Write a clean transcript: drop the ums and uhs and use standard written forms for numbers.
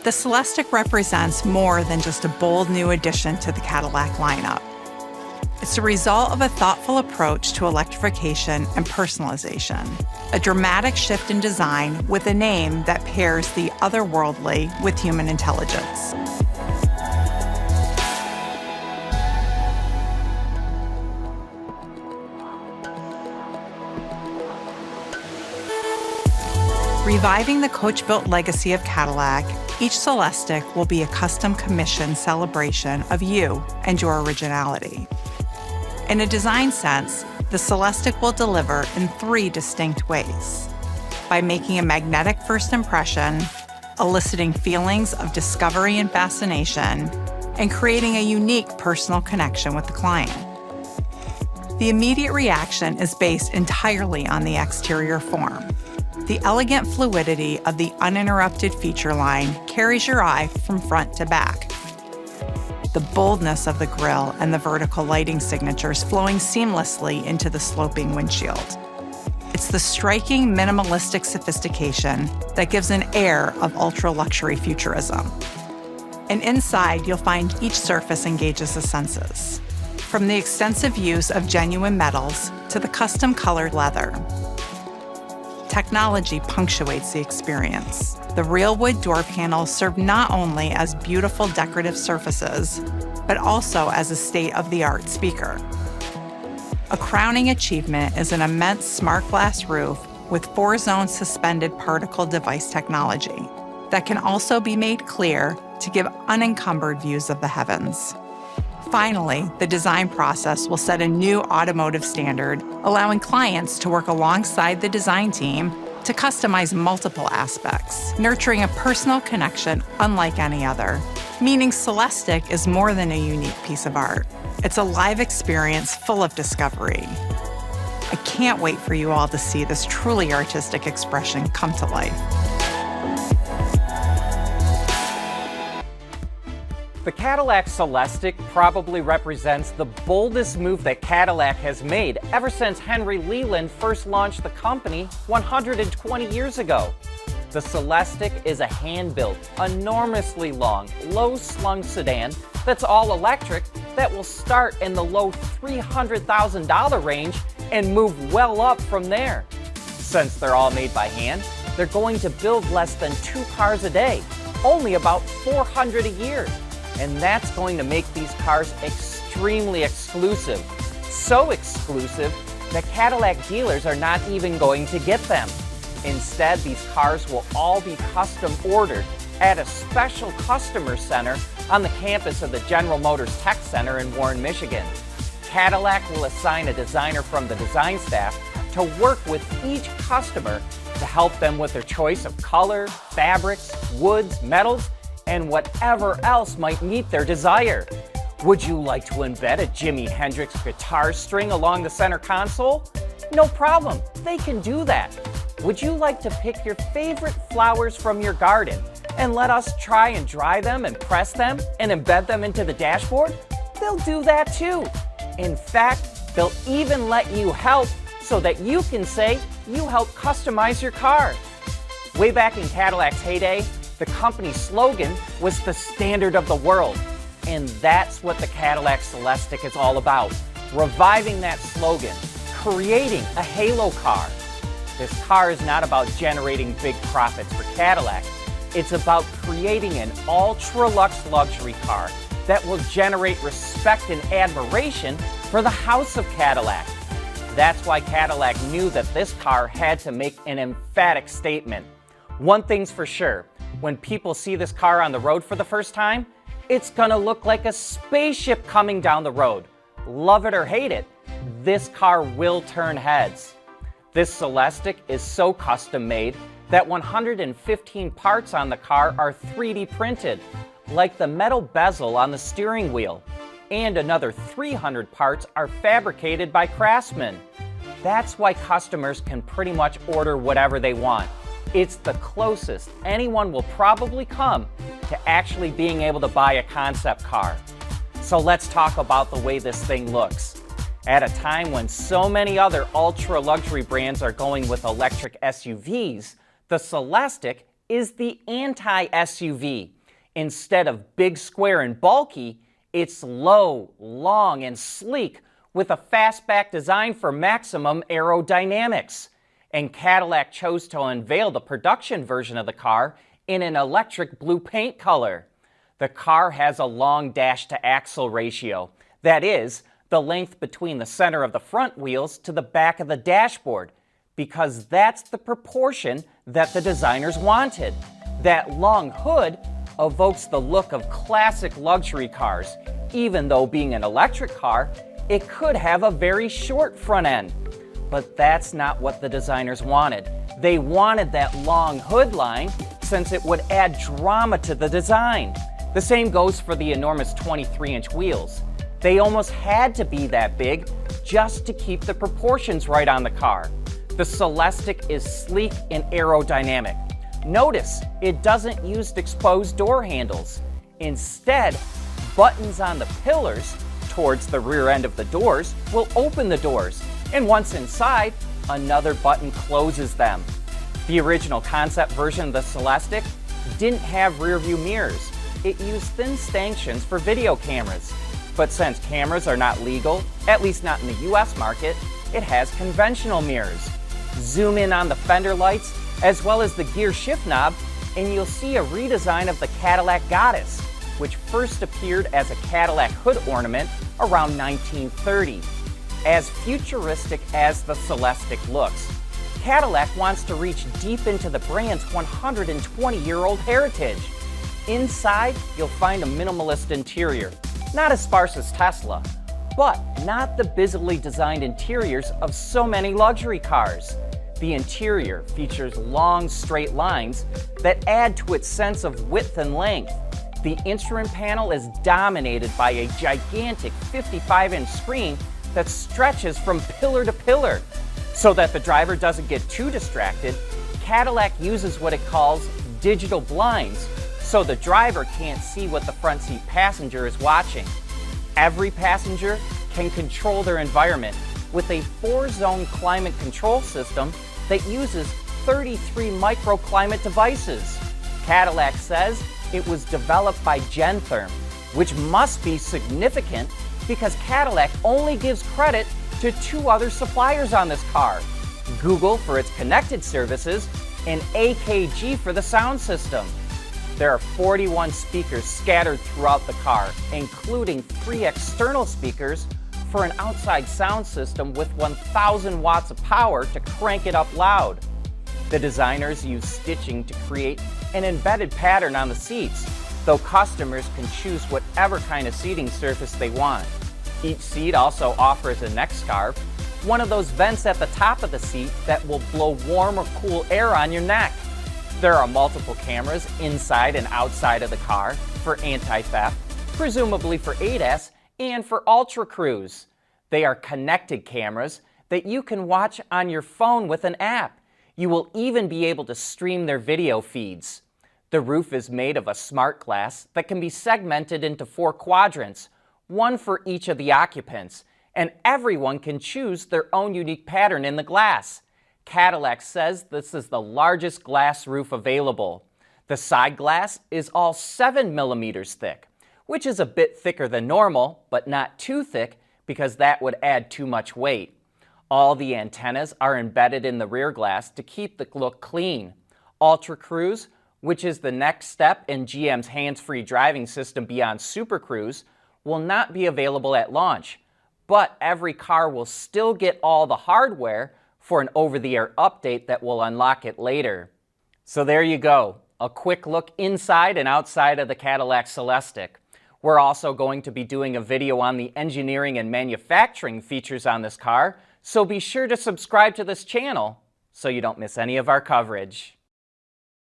The Celestiq represents more than just a bold new addition to the Cadillac lineup. It's a result of a thoughtful approach to electrification and personalization, a dramatic shift in design with a name that pairs the otherworldly with human intelligence. Reviving the coach-built legacy of Cadillac, each Celestiq will be a custom-commissioned celebration of you and your originality. In a design sense, the Celestiq will deliver in 3 distinct ways: by making a magnetic first impression, eliciting feelings of discovery and fascination, and creating a unique personal connection with the client. The immediate reaction is based entirely on the exterior form. The elegant fluidity of the uninterrupted feature line carries your eye from front to back. The boldness of the grille and the vertical lighting signatures flowing seamlessly into the sloping windshield. It's the striking minimalistic sophistication that gives an air of ultra-luxury futurism. And inside, you'll find each surface engages the senses, from the extensive use of genuine metals to the custom-colored leather. Technology punctuates the experience. The real wood door panels serve not only as beautiful decorative surfaces, but also as a state-of-the-art speaker. A crowning achievement is an immense smart glass roof with 4-zone suspended particle device technology that can also be made clear to give unencumbered views of the heavens. Finally, the design process will set a new automotive standard, allowing clients to work alongside the design team to customize multiple aspects, nurturing a personal connection unlike any other. Meaning Celestiq is more than a unique piece of art. It's a live experience full of discovery. I can't wait for you all to see this truly artistic expression come to life. The Cadillac Celestiq probably represents the boldest move that Cadillac has made ever since Henry Leland first launched the company 120 years ago. The Celestiq is a hand-built, enormously long, low-slung sedan that's all electric that will start in the low $300,000 range and move well up from there. Since they're all made by hand, they're going to build less than 2 cars a day, only about 400 a year. And that's going to make these cars extremely exclusive. So exclusive that Cadillac dealers are not even going to get them. Instead, these cars will all be custom ordered at a special customer center on the campus of the General Motors Tech Center in Warren, Michigan. Cadillac will assign a designer from the design staff to work with each customer to help them with their choice of color, fabrics, woods, metals, and whatever else might meet their desire. Would you like to embed a Jimi Hendrix guitar string along the center console? No problem, they can do that. Would you like to pick your favorite flowers from your garden and let us try and dry them and press them and embed them into the dashboard? They'll do that too. In fact, they'll even let you help so that you can say you helped customize your car. Way back in Cadillac's heyday, the company's slogan was the standard of the world. And that's what the Cadillac Celestiq is all about. Reviving that slogan, creating a halo car. This car is not about generating big profits for Cadillac. It's about creating an ultra-luxe luxury car that will generate respect and admiration for the house of Cadillac. That's why Cadillac knew that this car had to make an emphatic statement. One thing's for sure, when people see this car on the road for the first time, it's gonna look like a spaceship coming down the road. Love it or hate it, this car will turn heads. This Celestiq is so custom made that 115 parts on the car are 3D printed, like the metal bezel on the steering wheel, and another 300 parts are fabricated by craftsmen. That's why customers can pretty much order whatever they want. It's the closest anyone will probably come to actually being able to buy a concept car. So let's talk about the way this thing looks. At a time when so many other ultra-luxury brands are going with electric SUVs, the Celestiq is the anti-SUV. Instead of big, square, and bulky, it's low, long, and sleek with a fastback design for maximum aerodynamics. And Cadillac chose to unveil the production version of the car in an electric blue paint color. The car has a long dash-to-axle ratio. That is, the length between the center of the front wheels to the back of the dashboard, because that's the proportion that the designers wanted. That long hood evokes the look of classic luxury cars. Even though being an electric car, it could have a very short front end. But that's not what the designers wanted. They wanted that long hood line since it would add drama to the design. The same goes for the enormous 23-inch wheels. They almost had to be that big just to keep the proportions right on the car. The Celestiq is sleek and aerodynamic. Notice it doesn't use exposed door handles. Instead, buttons on the pillars towards the rear end of the doors will open the doors, and once inside, another button closes them. The original concept version of the Celestiq didn't have rear view mirrors. It used thin stanchions for video cameras. But since cameras are not legal, at least not in the US market, it has conventional mirrors. Zoom in on the fender lights as well as the gear shift knob, and you'll see a redesign of the Cadillac Goddess, which first appeared as a Cadillac hood ornament around 1930. As futuristic as the Celestiq looks, Cadillac wants to reach deep into the brand's 120-year-old heritage. Inside, you'll find a minimalist interior, not as sparse as Tesla, but not the busily designed interiors of so many luxury cars. The interior features long, straight lines that add to its sense of width and length. The instrument panel is dominated by a gigantic 55-inch screen that stretches from pillar to pillar. So that the driver doesn't get too distracted, Cadillac uses what it calls digital blinds, so the driver can't see what the front seat passenger is watching. Every passenger can control their environment with a 4-zone climate control system that uses 33 microclimate devices. Cadillac says it was developed by Gentherm, which must be significant because Cadillac only gives credit to 2 other suppliers on this car: Google for its connected services and AKG for the sound system. There are 41 speakers scattered throughout the car, including 3 external speakers for an outside sound system with 1,000 watts of power to crank it up loud. The designers use stitching to create an embedded pattern on the seats, though customers can choose whatever kind of seating surface they want. Each seat also offers a neck scarf, one of those vents at the top of the seat that will blow warm or cool air on your neck. There are multiple cameras inside and outside of the car for anti-theft, presumably for ADAS, and for Ultra Cruise. They are connected cameras that you can watch on your phone with an app. You will even be able to stream their video feeds. The roof is made of a smart glass that can be segmented into 4 quadrants, one for each of the occupants, and everyone can choose their own unique pattern in the glass. Cadillac says this is the largest glass roof available. The side glass is all 7 millimeters thick, which is a bit thicker than normal, but not too thick because that would add too much weight. All the antennas are embedded in the rear glass to keep the look clean. Ultra Cruise, which is the next step in GM's hands-free driving system beyond Super Cruise, will not be available at launch, but every car will still get all the hardware for an over-the-air update that will unlock it later. So there you go, a quick look inside and outside of the Cadillac Celestiq. We're also going to be doing a video on the engineering and manufacturing features on this car, so be sure to subscribe to this channel so you don't miss any of our coverage.